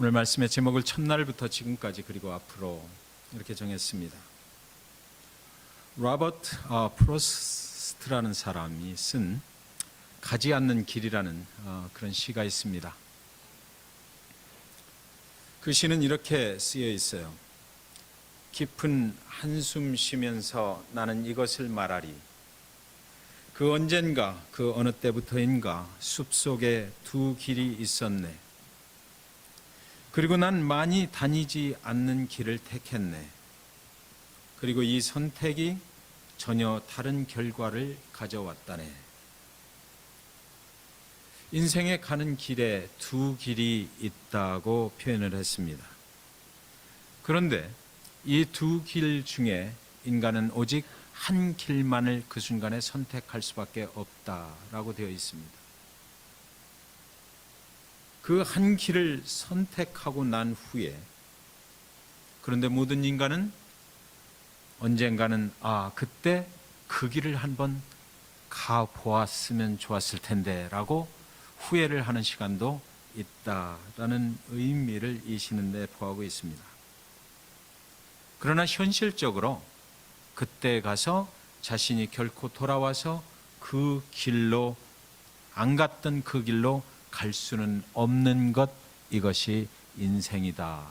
오늘 말씀의 제목을 첫날부터 지금까지 그리고 앞으로 이렇게 정했습니다. 로버트 프로스트라는 사람이 쓴 가지 않는 길이라는 그런 시가 있습니다. 그 시는 이렇게 쓰여 있어요. 깊은 한숨 쉬면서 나는 이것을 말하리. 그 언젠가 그 어느 때부터인가 숲속에 두 길이 있었네. 그리고 난 많이 다니지 않는 길을 택했네. 그리고 이 선택이 전혀 다른 결과를 가져왔다네. 인생에 가는 길에 두 길이 있다고 표현을 했습니다. 그런데 이 두 길 중에 인간은 오직 한 길만을 그 순간에 선택할 수밖에 없다라고 되어 있습니다. 그 한 길을 선택하고 난 후에 그런데 모든 인간은 언젠가는 그때 그 길을 한번 가보았으면 좋았을 텐데 라고 후회를 하는 시간도 있다라는 의미를 이 시는 내포하고 있습니다. 그러나 현실적으로 그때 가서 자신이 결코 돌아와서 그 길로 안 갔던 그 길로 갈 수는 없는 것, 이것이 인생이다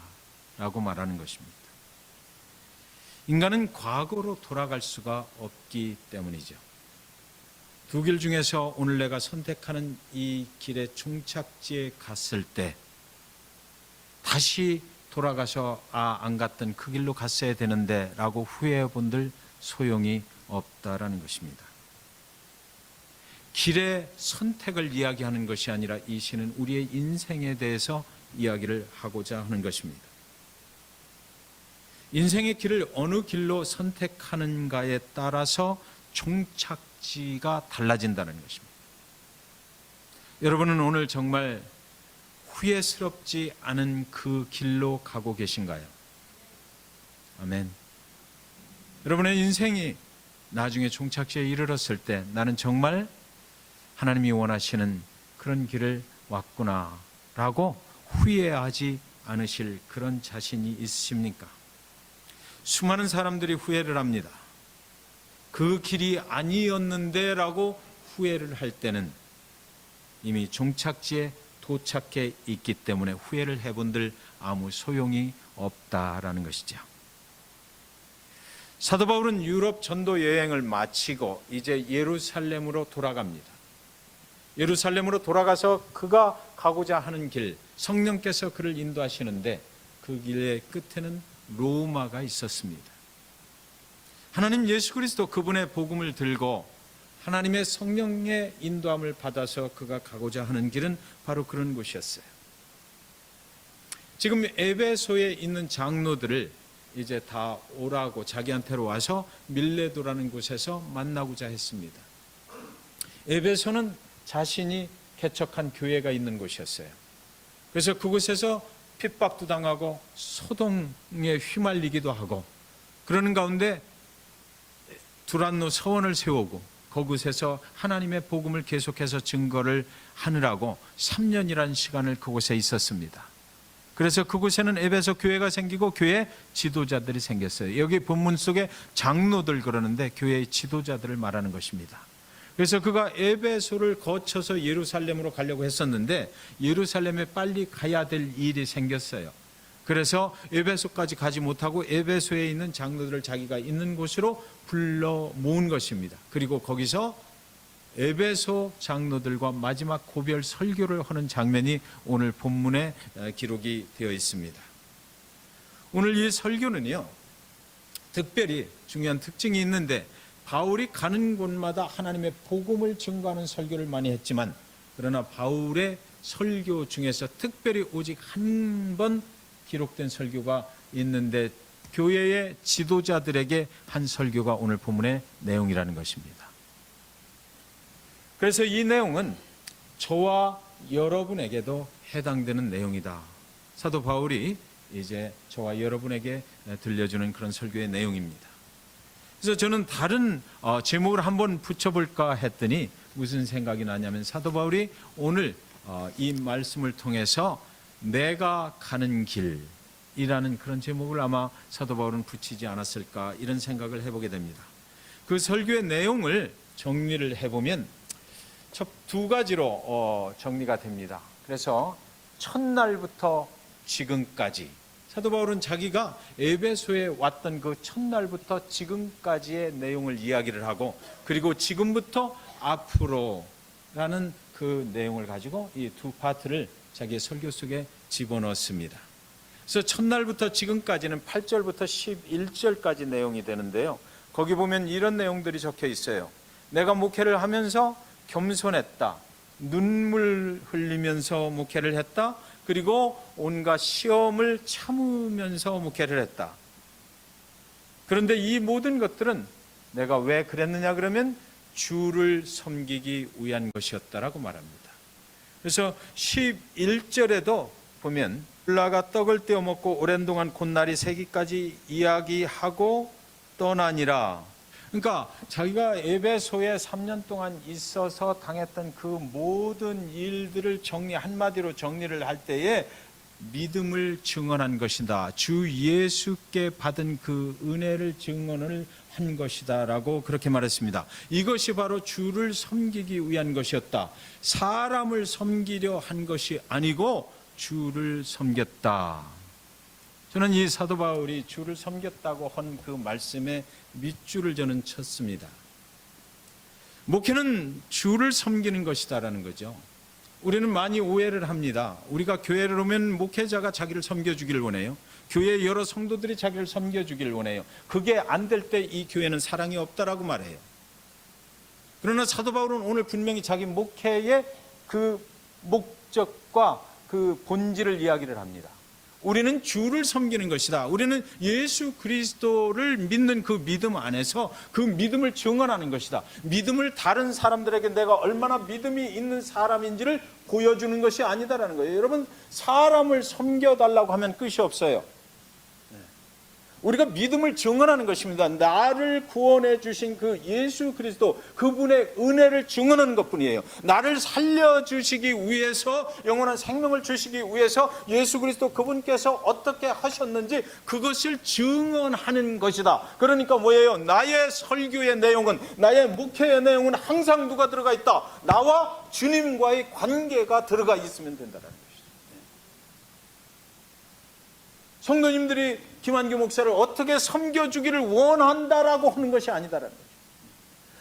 라고 말하는 것입니다. 인간은 과거로 돌아갈 수가 없기 때문이죠. 두 길 중에서 오늘 내가 선택하는 이 길의 종착지에 갔을 때 다시 돌아가서 안 갔던 그 길로 갔어야 되는데 라고 후회해 본들 소용이 없다라는 것입니다. 길의 선택을 이야기하는 것이 아니라 이 시는 우리의 인생에 대해서 이야기를 하고자 하는 것입니다. 인생의 길을 어느 길로 선택하는가에 따라서 종착지가 달라진다는 것입니다. 여러분은 오늘 정말 후회스럽지 않은 그 길로 가고 계신가요? 아멘. 여러분의 인생이 나중에 종착지에 이르렀을 때 나는 정말 하나님이 원하시는 그런 길을 왔구나 라고 후회하지 않으실 그런 자신이 있으십니까? 수많은 사람들이 후회를 합니다. 그 길이 아니었는데 라고 후회를 할 때는 이미 종착지에 도착해 있기 때문에 후회를 해본들 아무 소용이 없다라는 것이죠. 사도 바울은 유럽 전도 여행을 마치고 이제 예루살렘으로 돌아갑니다. 예루살렘으로 돌아가서 그가 가고자 하는 길, 성령께서 그를 인도하시는데 그 길의 끝에는 로마가 있었습니다. 하나님 예수 그리스도 그분의 복음을 들고 하나님의 성령의 인도함을 받아서 그가 가고자 하는 길은 바로 그런 곳이었어요. 지금 에베소에 있는 장로들을 이제 다 오라고 자기한테로 와서 밀레도라는 곳에서 만나고자 했습니다. 에베소는 자신이 개척한 교회가 있는 곳이었어요. 그래서 그곳에서 핍박도 당하고 소동에 휘말리기도 하고 그러는 가운데 두란노 서원을 세우고 그곳에서 하나님의 복음을 계속해서 증거를 하느라고 3년이라는 시간을 그곳에 있었습니다. 그래서 그곳에는 에베소 교회가 생기고 교회 지도자들이 생겼어요. 여기 본문 속에 장로들 그러는데 교회의 지도자들을 말하는 것입니다. 그래서 그가 에베소를 거쳐서 예루살렘으로 가려고 했었는데 예루살렘에 빨리 가야 될 일이 생겼어요. 그래서 에베소까지 가지 못하고 에베소에 있는 장로들을 자기가 있는 곳으로 불러 모은 것입니다. 그리고 거기서 에베소 장로들과 마지막 고별 설교를 하는 장면이 오늘 본문에 기록이 되어 있습니다. 오늘 이 설교는요, 특별히 중요한 특징이 있는데 바울이 가는 곳마다 하나님의 복음을 증거하는 설교를 많이 했지만 그러나 바울의 설교 중에서 특별히 오직 한 번 기록된 설교가 있는데 교회의 지도자들에게 한 설교가 오늘 본문의 내용이라는 것입니다. 그래서 이 내용은 저와 여러분에게도 해당되는 내용이다. 사도 바울이 이제 저와 여러분에게 들려주는 그런 설교의 내용입니다. 그래서 저는 다른 제목을 한번 붙여볼까 했더니 무슨 생각이 나냐면 사도 바울이 오늘 이 말씀을 통해서 내가 가는 길이라는 그런 제목을 아마 사도 바울은 붙이지 않았을까, 이런 생각을 해보게 됩니다. 그 설교의 내용을 정리를 해보면 두 가지로 정리가 됩니다. 그래서 첫날부터 지금까지, 사도 바울은 자기가 에베소에 왔던 그 첫날부터 지금까지의 내용을 이야기를 하고, 그리고 지금부터 앞으로라는 그 내용을 가지고 이 두 파트를 자기의 설교 속에 집어넣습니다. 그래서 첫날부터 지금까지는 8절부터 11절까지 내용이 되는데요, 거기 보면 이런 내용들이 적혀 있어요. 내가 목회를 하면서 겸손했다, 눈물 흘리면서 목회를 했다, 그리고 온갖 시험을 참으면서 목회를 했다. 그런데 이 모든 것들은 내가 왜 그랬느냐 그러면 주를 섬기기 위한 것이었다라고 말합니다. 그래서 11절에도 보면 올라가 떡을 떼어 먹고 오랜 동안 곧날이 새기까지 이야기하고 떠나니라. 그러니까 자기가 에베소에 3년 동안 있어서 당했던 그 모든 일들을 한마디로 정리를 할 때에 믿음을 증언한 것이다, 주 예수께 받은 그 은혜를 증언을 한 것이다 라고 그렇게 말했습니다. 이것이 바로 주를 섬기기 위한 것이었다. 사람을 섬기려 한 것이 아니고 주를 섬겼다. 저는 이 사도 바울이 주를 섬겼다고 한 그 말씀에 밑줄을 저는 쳤습니다. 목회는 주를 섬기는 것이다라는 거죠. 우리는 많이 오해를 합니다. 우리가 교회를 오면 목회자가 자기를 섬겨주기를 원해요. 교회의 여러 성도들이 자기를 섬겨주기를 원해요. 그게 안 될 때 이 교회는 사랑이 없다라고 말해요. 그러나 사도 바울은 오늘 분명히 자기 목회의 그 목적과 그 본질을 이야기를 합니다. 우리는 주를 섬기는 것이다. 우리는 예수 그리스도를 믿는 그 믿음 안에서 그 믿음을 증언하는 것이다. 믿음을 다른 사람들에게 내가 얼마나 믿음이 있는 사람인지를 보여주는 것이 아니다라는 거예요. 여러분, 사람을 섬겨달라고 하면 끝이 없어요. 우리가 믿음을 증언하는 것입니다. 나를 구원해 주신 그 예수 그리스도, 그분의 은혜를 증언하는 것뿐이에요. 나를 살려주시기 위해서, 영원한 생명을 주시기 위해서 예수 그리스도 그분께서 어떻게 하셨는지 그것을 증언하는 것이다. 그러니까 뭐예요? 나의 설교의 내용은, 나의 목회의 내용은 항상 누가 들어가 있다? 나와 주님과의 관계가 들어가 있으면 된다는 것이죠. 성도님들이 김한규 목사를 어떻게 섬겨주기를 원한다라고 하는 것이 아니다라는 거죠.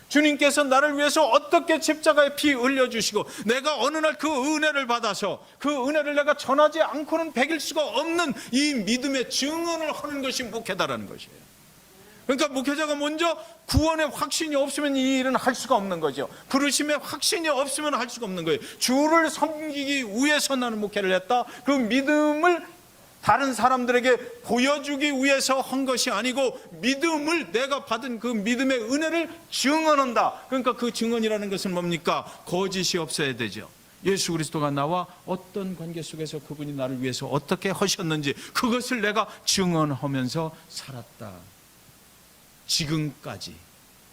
주님께서 나를 위해서 어떻게 십자가에 피 흘려주시고 내가 어느 날 그 은혜를 받아서 그 은혜를 내가 전하지 않고는 배길 수가 없는 이 믿음의 증언을 하는 것이 목회다라는 것이에요. 그러니까 목회자가 먼저 구원의 확신이 없으면 이 일은 할 수가 없는 거죠. 부르심의 확신이 없으면 할 수가 없는 거예요. 주를 섬기기 위해서 나는 목회를 했다. 그 믿음을 다른 사람들에게 보여주기 위해서 한 것이 아니고 믿음을, 내가 받은 그 믿음의 은혜를 증언한다. 그러니까 그 증언이라는 것은 뭡니까? 거짓이 없어야 되죠. 예수 그리스도가 나와 어떤 관계 속에서 그분이 나를 위해서 어떻게 하셨는지 그것을 내가 증언하면서 살았다. 지금까지,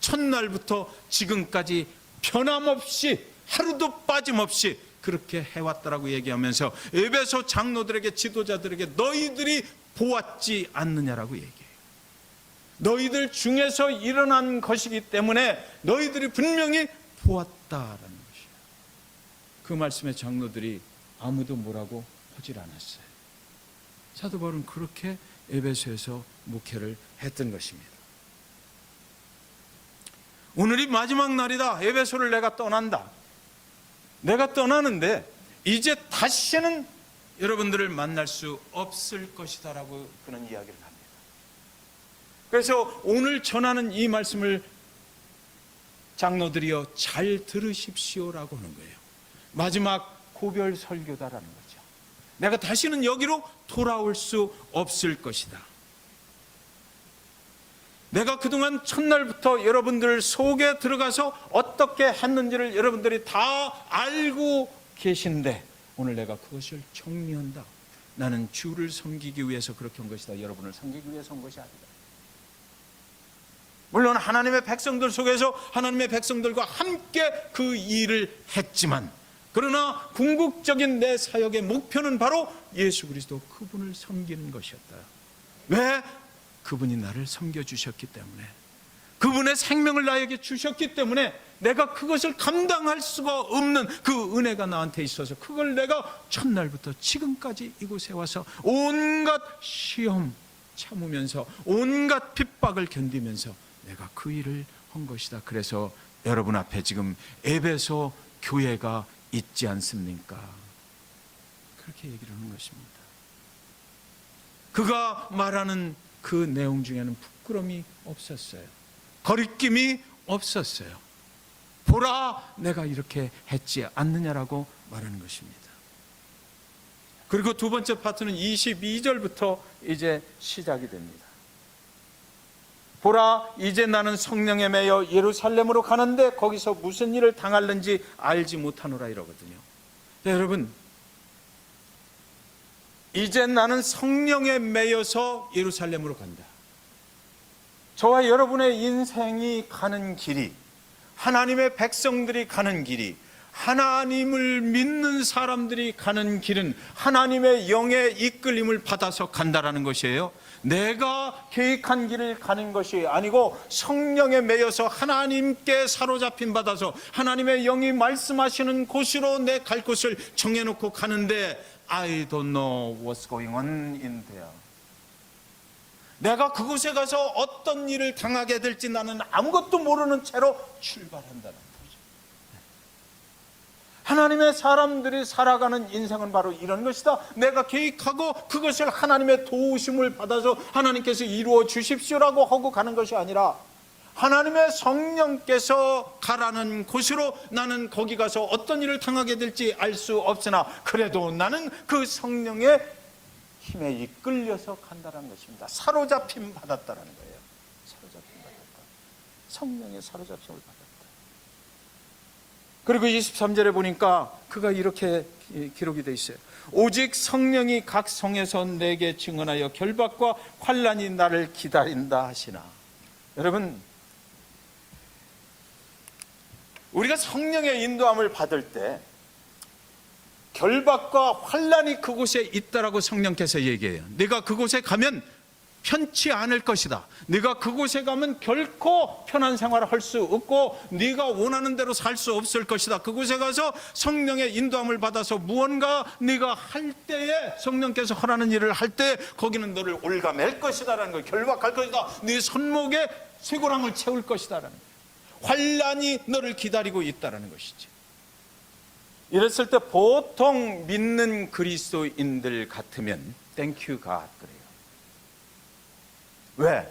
첫날부터 지금까지 변함없이, 하루도 빠짐없이 그렇게 해왔다라고 얘기하면서 에베소 장로들에게, 지도자들에게 너희들이 보았지 않느냐라고 얘기해요. 너희들 중에서 일어난 것이기 때문에 너희들이 분명히 보았다라는 것이에요. 그 말씀에 장로들이 아무도 뭐라고 하질 않았어요. 사도 바울은 그렇게 에베소에서 목회를 했던 것입니다. 오늘이 마지막 날이다. 에베소를 내가 떠난다. 내가 떠나는데 이제 다시는 여러분들을 만날 수 없을 것이다 라고 그런 이야기를 합니다. 그래서 오늘 전하는 이 말씀을 장로들이여 잘 들으십시오 라고 하는 거예요. 마지막 고별 설교다라는 거죠. 내가 다시는 여기로 돌아올 수 없을 것이다. 내가 그동안 첫날부터 여러분들 속에 들어가서 어떻게 했는지를 여러분들이 다 알고 계신데 오늘 내가 그것을 정리한다. 나는 주를 섬기기 위해서 그렇게 한 것이다. 여러분을 섬기기 위해서 한 것이 아니다. 물론 하나님의 백성들 속에서 하나님의 백성들과 함께 그 일을 했지만 그러나 궁극적인 내 사역의 목표는 바로 예수 그리스도 그분을 섬기는 것이었다. 왜? 그분이 나를 섬겨주셨기 때문에, 그분의 생명을 나에게 주셨기 때문에 내가 그것을 감당할 수가 없는 그 은혜가 나한테 있어서 그걸 내가 첫날부터 지금까지 이곳에 와서 온갖 시험 참으면서 온갖 핍박을 견디면서 내가 그 일을 한 것이다. 그래서 여러분 앞에 지금 에베소 교회가 있지 않습니까? 그렇게 얘기를 하는 것입니다. 그가 말하는 그 내용 중에는 부끄러움이 없었어요. 거리낌이 없었어요. 보라, 내가 이렇게 했지 않느냐라고 말하는 것입니다. 그리고 두 번째 파트는 22절부터 이제 시작이 됩니다. 보라, 이제 나는 성령에 매여 예루살렘으로 가는데 거기서 무슨 일을 당할는지 알지 못하노라 이러거든요. 네, 여러분, 이제 나는 성령에 매여서 예루살렘으로 간다. 저와 여러분의 인생이 가는 길이, 하나님의 백성들이 가는 길이, 하나님을 믿는 사람들이 가는 길은 하나님의 영의 이끌림을 받아서 간다라는 것이에요. 내가 계획한 길을 가는 것이 아니고 성령에 매여서 하나님께 사로잡힌 받아서 하나님의 영이 말씀하시는 곳으로 내 갈 곳을 정해놓고 가는데 I don't know what's going on in there. 내가 그곳에 가서 어떤 일을 당하게 될지 나는 아무것도 모르는 채로 출발한다는 거죠. 하나님의 사람들이 살아가는 인생은 바로 이런 것이다. 내가 계획하고 그것을 하나님의 도우심을 받아서 하나님께서 이루어 주십시오라고 하고 가는 것이 아니라 하나님의 성령께서 가라는 곳으로 나는 거기 가서 어떤 일을 당하게 될지 알 수 없으나 그래도 나는 그 성령의 힘에 이끌려서 간다는 것입니다. 사로잡힘 받았다는 거예요. 사로잡힘 받았다. 성령의 사로잡힘을 받았다. 그리고 23절에 보니까 그가 이렇게 기록이 되어 있어요. 오직 성령이 각 성에서 내게 증언하여 결박과 환난이 나를 기다린다 하시나. 여러분, 우리가 성령의 인도함을 받을 때 결박과 환난이 그곳에 있다라고 성령께서 얘기해요. 네가 그곳에 가면 편치 않을 것이다. 네가 그곳에 가면 결코 편한 생활을 할 수 없고 네가 원하는 대로 살 수 없을 것이다. 그곳에 가서 성령의 인도함을 받아서 무언가 네가 할 때에 성령께서 하라는 일을 할 때 거기는 너를 올가맬 것이다라는 거예요. 결박할 것이다. 네 손목에 쇠고랑을 채울 것이다라는 거예요. 환난이 너를 기다리고 있다라는 것이지. 이랬을 때 보통 믿는 그리스도인들 같으면 Thank you God 그래요. 왜?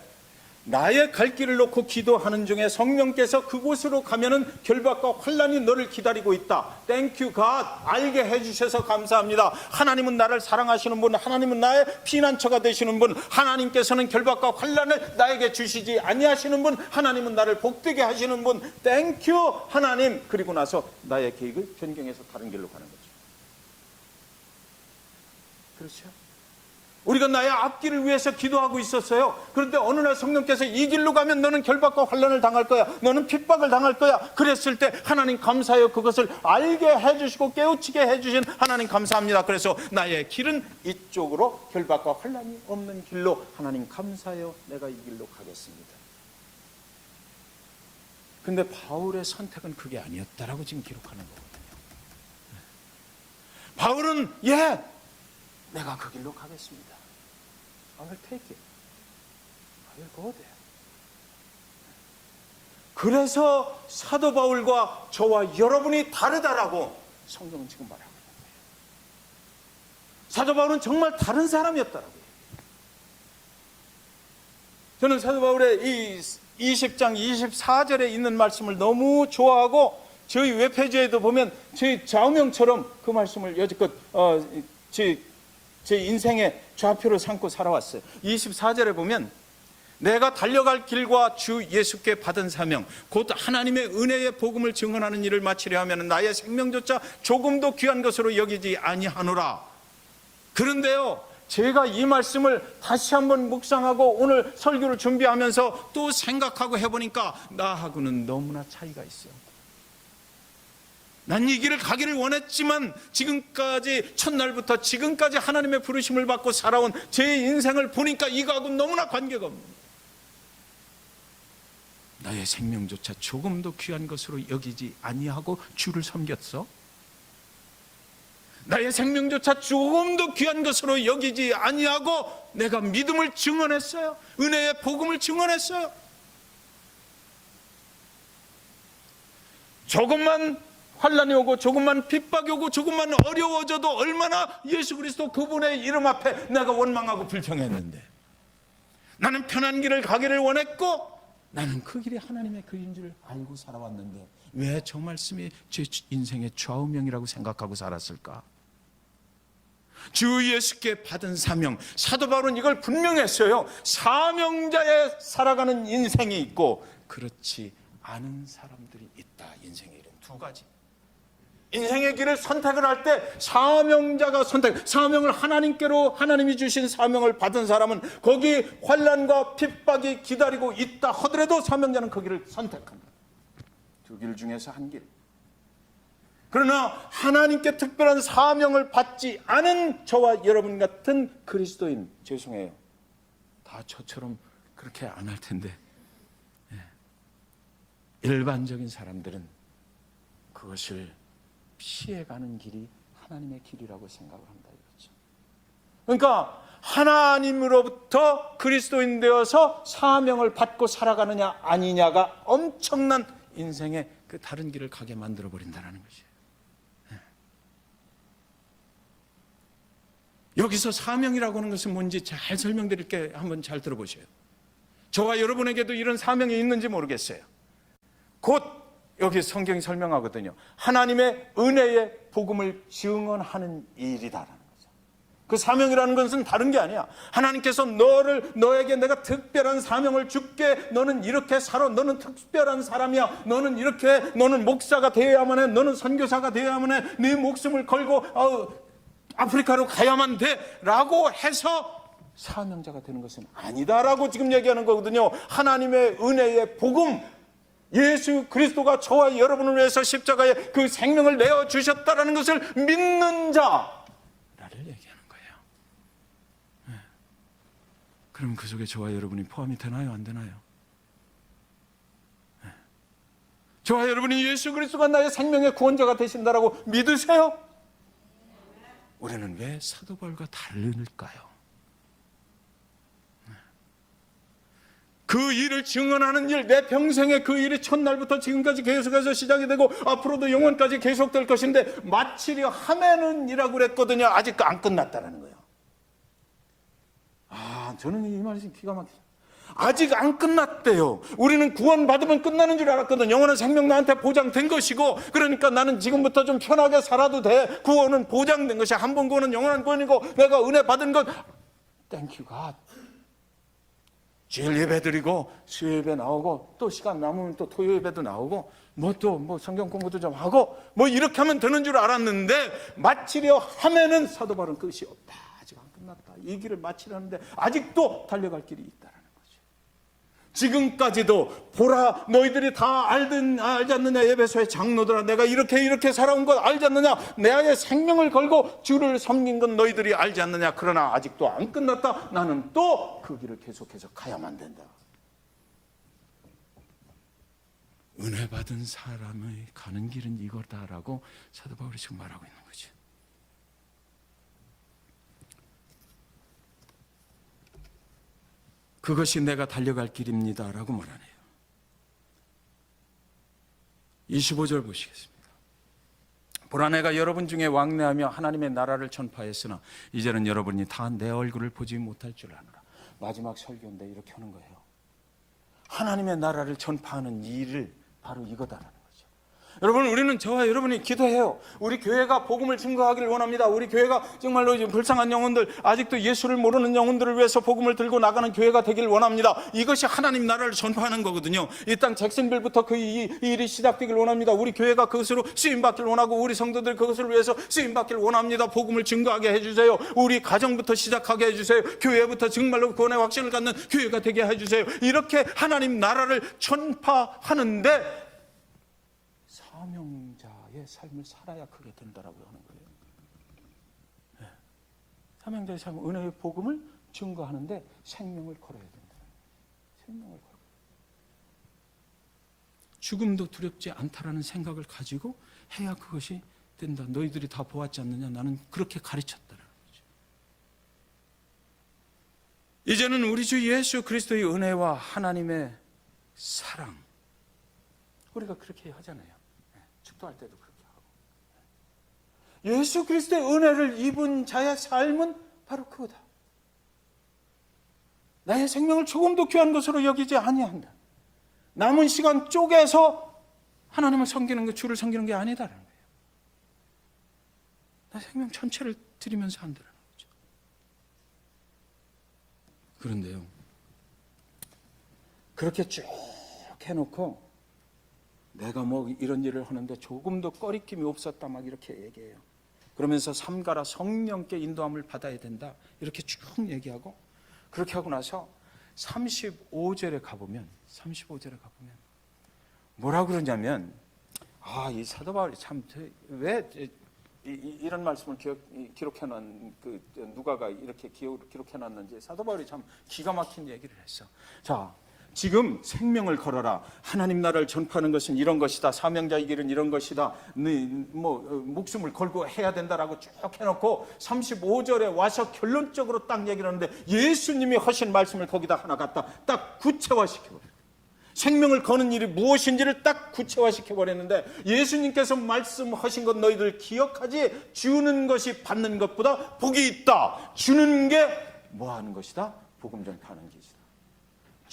나의 갈 길을 놓고 기도하는 중에 성령께서 그곳으로 가면은 결박과 환난이 너를 기다리고 있다. Thank you God. 알게 해주셔서 감사합니다. 하나님은 나를 사랑하시는 분, 하나님은 나의 피난처가 되시는 분, 하나님께서는 결박과 환난을 나에게 주시지 아니하시는 분, 하나님은 나를 복되게 하시는 분. Thank you 하나님. 그리고 나서 나의 계획을 변경해서 다른 길로 가는 거죠. 그렇죠? 우리가 나의 앞길을 위해서 기도하고 있었어요. 그런데 어느 날 성령께서 이 길로 가면 너는 결박과 환난을 당할 거야. 너는 핍박을 당할 거야. 그랬을 때 하나님 감사해요. 그것을 알게 해주시고 깨우치게 해주신 하나님 감사합니다. 그래서 나의 길은 이쪽으로 결박과 환난이 없는 길로 하나님 감사해요. 내가 이 길로 가겠습니다. 근데 바울의 선택은 그게 아니었다라고 지금 기록하는 거거든요. 바울은 내가 그 길로 가겠습니다. I will take it. I will go there. 그래서 사도 바울과 저와 여러분이 다르다라고 성경은 지금 말하고 있는 거예요. 사도 바울은 정말 다른 사람이었다라고요. 저는 사도 바울의 이 20장 24절에 있는 말씀을 너무 좋아하고 저희 웹페이지에도 보면 저희 좌우명처럼 그 말씀을 여지껏 제 인생의 좌표로 삼고 살아왔어요. 24절에 보면 내가 달려갈 길과 주 예수께 받은 사명 곧 하나님의 은혜의 복음을 증언하는 일을 마치려 하면 나의 생명조차 조금도 귀한 것으로 여기지 아니하노라. 그런데요, 제가 이 말씀을 다시 한번 묵상하고 오늘 설교를 준비하면서 또 생각하고 해보니까 나하고는 너무나 차이가 있어요. 난 이 길을 가기를 원했지만 지금까지 첫날부터 지금까지 하나님의 부르심을 받고 살아온 제 인생을 보니까 이거하고 너무나 관계가 없는 거예요. 나의 생명조차 조금도 귀한 것으로 여기지 아니하고 주를 섬겼어? 나의 생명조차 조금도 귀한 것으로 여기지 아니하고 내가 믿음을 증언했어요. 은혜의 복음을 증언했어요. 조금만 환난이 오고 조금만 핍박이 오고 조금만 어려워져도 얼마나 예수 그리스도 그분의 이름 앞에 내가 원망하고 불평했는데, 나는 편한 길을 가기를 원했고 나는 그 길이 하나님의 길인 줄 알고 살아왔는데 왜 저 말씀이 제 인생의 좌우명이라고 생각하고 살았을까? 주 예수께 받은 사명, 사도 바울은 이걸 분명히 했어요. 사명자에 살아가는 인생이 있고 그렇지 않은 사람들이 있다. 인생의 이름 두 가지. 인생의 길을 선택을 할 때 사명자가 사명을 하나님께로, 하나님이 주신 사명을 받은 사람은 거기 환난과 핍박이 기다리고 있다 하더라도 사명자는 그 길을 선택한다. 두 길 중에서 한 길. 그러나 하나님께 특별한 사명을 받지 않은 저와 여러분 같은 그리스도인, 죄송해요, 다 저처럼 그렇게 안 할 텐데, 일반적인 사람들은 그것을 피해가는 길이 하나님의 길이라고 생각을 한다 이거죠. 그러니까 하나님으로부터 그리스도인 되어서 사명을 받고 살아가느냐 아니냐가 엄청난 인생의 그 다른 길을 가게 만들어 버린다는 것이에요. 여기서 사명이라고 하는 것은 뭔지 잘 설명드릴게. 한번 잘 들어보세요. 저와 여러분에게도 이런 사명이 있는지 모르겠어요. 곧 여기 성경이 설명하거든요. 하나님의 은혜의 복음을 증언하는 일이다라는 거죠. 그 사명이라는 것은 다른 게 아니야. 하나님께서 너에게 내가 특별한 사명을 줄게. 너는 이렇게 살아. 너는 특별한 사람이야. 너는 이렇게, 너는 목사가 되어야만 해. 너는 선교사가 되어야만 해. 네 목숨을 걸고 아프리카로 가야만 돼 라고 해서 사명자가 되는 것은 아니다라고 지금 얘기하는 거거든요. 하나님의 은혜의 복음, 예수 그리스도가 저와 여러분을 위해서 십자가에 그 생명을 내어주셨다라는 것을 믿는 자를 얘기하는 거예요. 그럼 그 속에 저와 여러분이 포함이 되나요? 안 되나요? 저와 여러분이 예수 그리스도가 나의 생명의 구원자가 되신다라고 믿으세요? 우리는 왜 사도 바울과 다를까요? 그 일을 증언하는 일, 내 평생에 그 일이 첫날부터 지금까지 계속해서 시작이 되고 앞으로도 영원까지 계속될 것인데 마치려 하면은 이라고 그랬거든요. 아직 안 끝났다는 거예요. 저는 이 말씀이 기가 막혀요. 아직 안 끝났대요. 우리는 구원받으면 끝나는 줄 알았거든. 영원한 생명 나한테 보장된 것이고, 그러니까 나는 지금부터 좀 편하게 살아도 돼. 구원은 보장된 것이, 한 번 구원은 영원한 구원이고 내가 은혜 받은 것, 땡큐 갓. 주일 예배 드리고 수요 예배 나오고 또 시간 남으면 또 토요 예배도 나오고 뭐 성경 공부도 좀 하고 뭐 이렇게 하면 되는 줄 알았는데 마치려 하면은 사도 바울은 끝이 없다. 아직 안 끝났다. 이 길을 마치려는데 아직도 달려갈 길이 있다라는 거죠. 지금까지도 보라, 너희들이 다 알지 않느냐, 에베소의 장로들아, 내가 이렇게 살아온 것 알지 않느냐, 내 아의 생명을 걸고 주를 섬긴 건 너희들이 알지 않느냐. 그러나 아직도 안 끝났다. 나는 또 그 길을 계속해서 가야만 된다. 은혜 받은 사람의 가는 길은 이거다라고 사도 바울이 지금 말하고 있는 거죠. 그것이 내가 달려갈 길입니다라고 말하네요. 25절 보시겠습니다. 보라, 내가 여러분 중에 왕래하며 하나님의 나라를 전파했으나 이제는 여러분이 다 내 얼굴을 보지 못할 줄 아노라. 마지막 설교인데 이렇게 하는 거예요. 하나님의 나라를 전파하는 일을 바로 이거다라는 거죠. 여러분, 우리는 저와 여러분이 기도해요. 우리 교회가 복음을 증거하기를 원합니다. 우리 교회가 정말로 불쌍한 영혼들, 아직도 예수를 모르는 영혼들을 위해서 복음을 들고 나가는 교회가 되길 원합니다. 이것이 하나님 나라를 전파하는 거거든요. 이 땅 잭슨빌부터 그 일이 시작되길 원합니다. 우리 교회가 그것으로 쓰임받기를 원하고 우리 성도들 그것을 위해서 쓰임받기를 원합니다. 복음을 증거하게 해주세요. 우리 가정부터 시작하게 해주세요. 교회부터 정말로 구원의 확신을 갖는 교회가 되게 해주세요. 이렇게 하나님 나라를 전파하는데 사명자의 사명자의 삶을 살아야 그게 된다라고 하는 거예요. 네. 사명자의 삶, 은혜의 복음을 증거하는데 생명을 걸어야 된다. 생명을 걸어. 죽음도 두렵지 않다라는 생각을 가지고 해야 그것이 된다. 너희들이 다 보았지 않느냐? 나는 그렇게 가르쳤다라는 거죠. 이제는 우리 주 예수 그리스도의 은혜와 하나님의 사랑, 우리가 그렇게 하잖아요. 축도할 때도 그렇게 하고. 예수 그리스도의 은혜를 입은 자의 삶은 바로 그거다. 나의 생명을 조금도 귀한 것으로 여기지 아니한다. 남은 시간 쪼개서 하나님을 섬기는 것, 주를 섬기는 게 아니다라는 거예요. 나 생명 전체를 드리면서 한다는 거죠. 그런데요, 그렇게 쭉 해놓고 내가 뭐 이런 일을 하는데 조금도 꺼리낌이 없었다 막 이렇게 얘기해요. 그러면서 삼가라 성령께 인도함을 받아야 된다 이렇게 쭉 얘기하고, 그렇게 하고 나서 35절에 가보면 뭐라 그러냐면, 이 사도 바울이 참 왜 이런 말씀을 기록해놓은 누가가 이렇게 기록해놨는지 사도 바울이 참 기가 막힌 얘기를 했어. 자, 지금 생명을 걸어라. 하나님 나라를 전파하는 것은 이런 것이다. 사명자의 길은 이런 것이다. 목숨을 걸고 해야 된다라고 쭉 해놓고 35절에 와서 결론적으로 딱 얘기를 하는데, 예수님이 하신 말씀을 거기다 하나 갖다 딱 구체화시켜버려요. 생명을 거는 일이 무엇인지를 딱 구체화시켜버렸는데, 예수님께서 말씀하신 것 너희들 기억하지? 주는 것이 받는 것보다 복이 있다. 주는 게 뭐 하는 것이다? 복음 전파하는 것이다.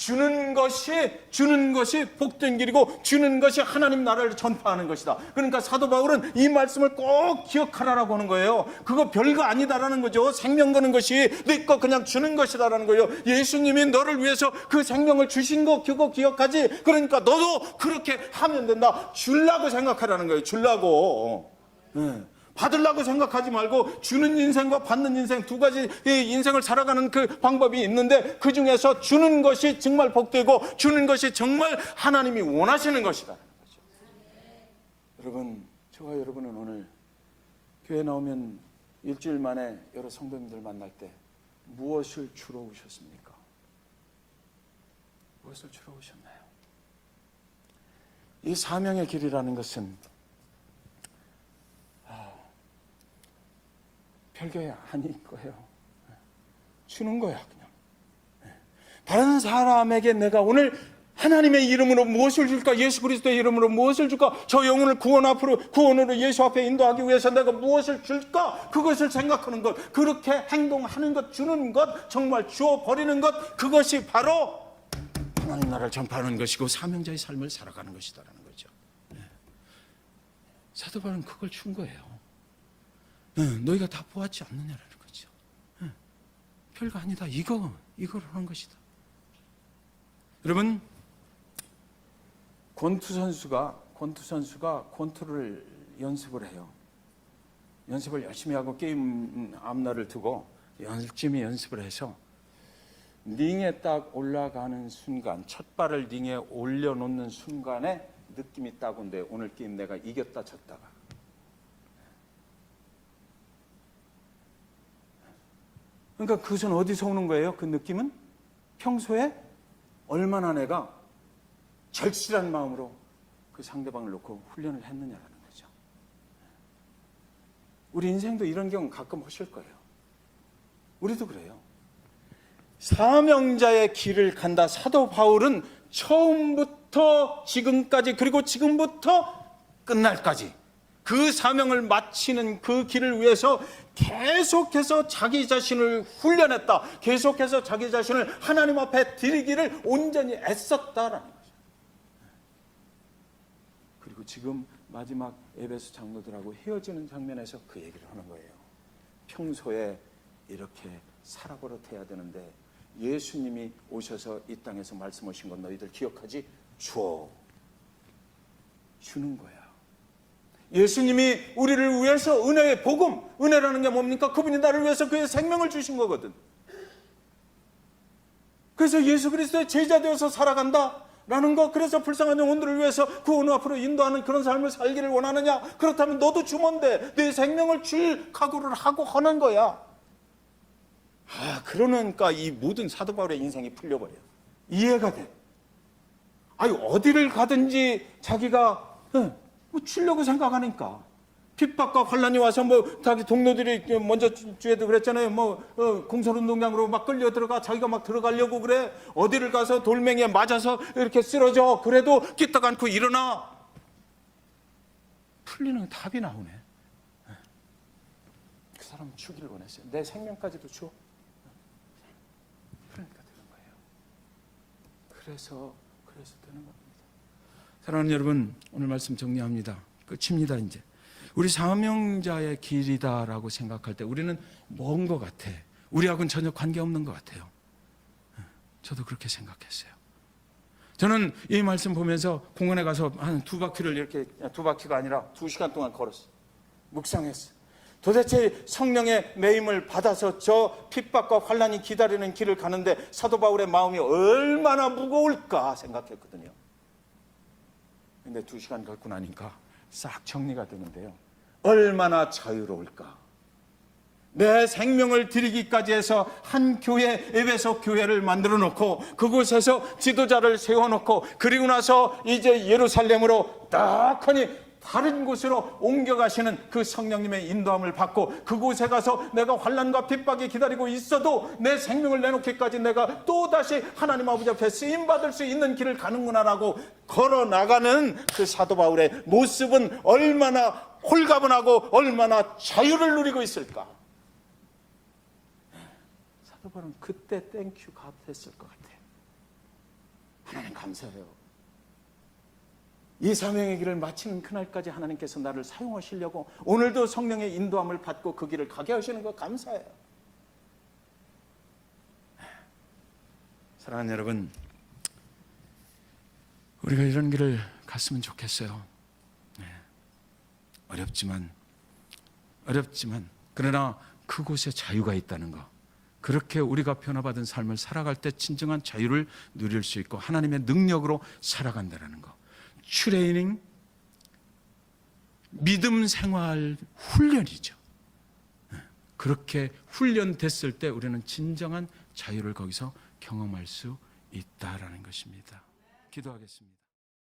주는 것이 복된 길이고, 주는 것이 하나님 나라를 전파하는 것이다. 그러니까 사도 바울은 이 말씀을 꼭 기억하라고 하는 거예요. 그거 별거 아니다라는 거죠. 생명 거는 것이 네 거 그냥 주는 것이다라는 거예요. 예수님이 너를 위해서 그 생명을 주신 거 그거 기억하지? 그러니까 너도 그렇게 하면 된다. 주려고 생각하라는 거예요. 주려고. 받으려고 생각하지 말고, 주는 인생과 받는 인생 두 가지 인생을 살아가는 그 방법이 있는데, 그 중에서 주는 것이 정말 복되고 주는 것이 정말 하나님이 원하시는 것이다. 여러분, 저와 여러분은 오늘 교회 나오면 일주일 만에 여러 성도님들 만날 때 무엇을 주러 오셨습니까? 무엇을 주러 오셨나요? 이 사명의 길이라는 것은 별게 아닌 거예요. 주는 거야, 그냥. 다른 사람에게 내가 오늘 하나님의 이름으로 무엇을 줄까? 예수 그리스도의 이름으로 무엇을 줄까? 저 영혼을 구원으로 예수 앞에 인도하기 위해서 내가 무엇을 줄까? 그것을 생각하는 것, 그렇게 행동하는 것, 주는 것, 정말 주어버리는 것, 그것이 바로 하나님 나라를 전파하는 것이고 사명자의 삶을 살아가는 것이다라는 거죠. 사도 바울은 그걸 준 거예요. 너희가 다 보았지 않느냐라는 거죠. 별거 아니다. 이걸 하는 것이다. 여러분, 권투 선수가 권투를 연습을 해요. 연습을 열심히 하고 게임 앞날을 두고 열심히 연습을 해서 링에 딱 올라가는 순간, 첫 발을 링에 올려놓는 순간에 느낌이 딱 온대. 오늘 게임 내가 이겼다 졌다가. 그러니까 그것은 어디서 오는 거예요? 그 느낌은 평소에 얼마나 내가 절실한 마음으로 그 상대방을 놓고 훈련을 했느냐라는 거죠. 우리 인생도 이런 경우 가끔 하실 거예요. 우리도 그래요. 사명자의 길을 간다. 사도 바울은 처음부터 지금까지, 그리고 지금부터 끝날까지 그 사명을 마치는 그 길을 위해서 계속해서 자기 자신을 훈련했다. 계속해서 자기 자신을 하나님 앞에 드리기를 온전히 애썼다라는 거죠. 그리고 지금 마지막 에베소 장로들하고 헤어지는 장면에서 그 얘기를 하는 거예요. 평소에 이렇게 살아버릇해야 되는데 예수님이 오셔서 이 땅에서 말씀하신 건 너희들 기억하지? 주는 거야. 예수님이 우리를 위해서 은혜의 복음, 은혜라는 게 뭡니까? 그분이 나를 위해서 그의 생명을 주신 거거든. 그래서 예수 그리스도의 제자 되어서 살아간다. 라는 거. 그래서 불쌍한 영혼들을 위해서 구원 앞으로 인도하는 그런 삶을 살기를 원하느냐? 그렇다면 너도 주모인데 네 생명을 줄 각오를 하고 하는 거야. 그러니까 이 모든 사도 바울의 인생이 풀려버려요. 이해가 돼. 어디를 가든지 자기가 치려고 생각하니까. 핍박과 환란이 와서 자기 동료들이 먼저 주에도 그랬잖아요. 공설운동장으로 막 끌려 들어가. 자기가 막 들어가려고 그래. 어디를 가서 돌멩이에 맞아서 이렇게 쓰러져. 그래도 끼떡 않고 일어나. 풀리는 답이 나오네. 그 사람은 주기를 원했어요. 내 생명까지도 줘. 그러니까 되는 거예요. 그래서 되는 겁니다. 사랑하는 여러분, 오늘 말씀 정리합니다. 끝입니다. 이제 우리 사명자의 길이다라고 생각할 때 우리는 먼 것 같아. 우리하고는 전혀 관계없는 것 같아요. 저도 그렇게 생각했어요. 저는 이 말씀 보면서 공원에 가서 한 2바퀴를 이렇게, 2바퀴가 아니라 2시간 동안 걸었어요. 묵상했어요. 도대체 성령의 매임을 받아서 저 핍박과 환란이 기다리는 길을 가는데 사도 바울의 마음이 얼마나 무거울까 생각했거든요. 근데 2시간 걷고 나니까 싹 정리가 되는데요. 얼마나 자유로울까. 내 생명을 드리기까지 해서 한 교회, 에베소 교회를 만들어 놓고 그곳에서 지도자를 세워놓고 그리고 나서 이제 예루살렘으로 딱하니 다른 곳으로 옮겨가시는 그 성령님의 인도함을 받고 그곳에 가서 내가 환난과 핍박이 기다리고 있어도 내 생명을 내놓기까지 내가 또다시 하나님 아버지 앞에 쓰임받을 수 있는 길을 가는구나라고 걸어나가는 그 사도 바울의 모습은 얼마나 홀가분하고 얼마나 자유를 누리고 있을까. 사도 바울은 그때 땡큐 갓 했을 것 같아요. 하나님 감사해요. 이 사명의 길을 마치는 그날까지 하나님께서 나를 사용하시려고 오늘도 성령의 인도함을 받고 그 길을 가게 하시는 거 감사해요. 사랑하는 여러분, 우리가 이런 길을 갔으면 좋겠어요. 어렵지만 그러나 그곳에 자유가 있다는 거, 그렇게 우리가 변화받은 삶을 살아갈 때 진정한 자유를 누릴 수 있고 하나님의 능력으로 살아간다는 거, 트레이닝, 믿음 생활 훈련이죠. 그렇게 훈련됐을 때 우리는 진정한 자유를 거기서 경험할 수 있다라는 것입니다. 기도하겠습니다.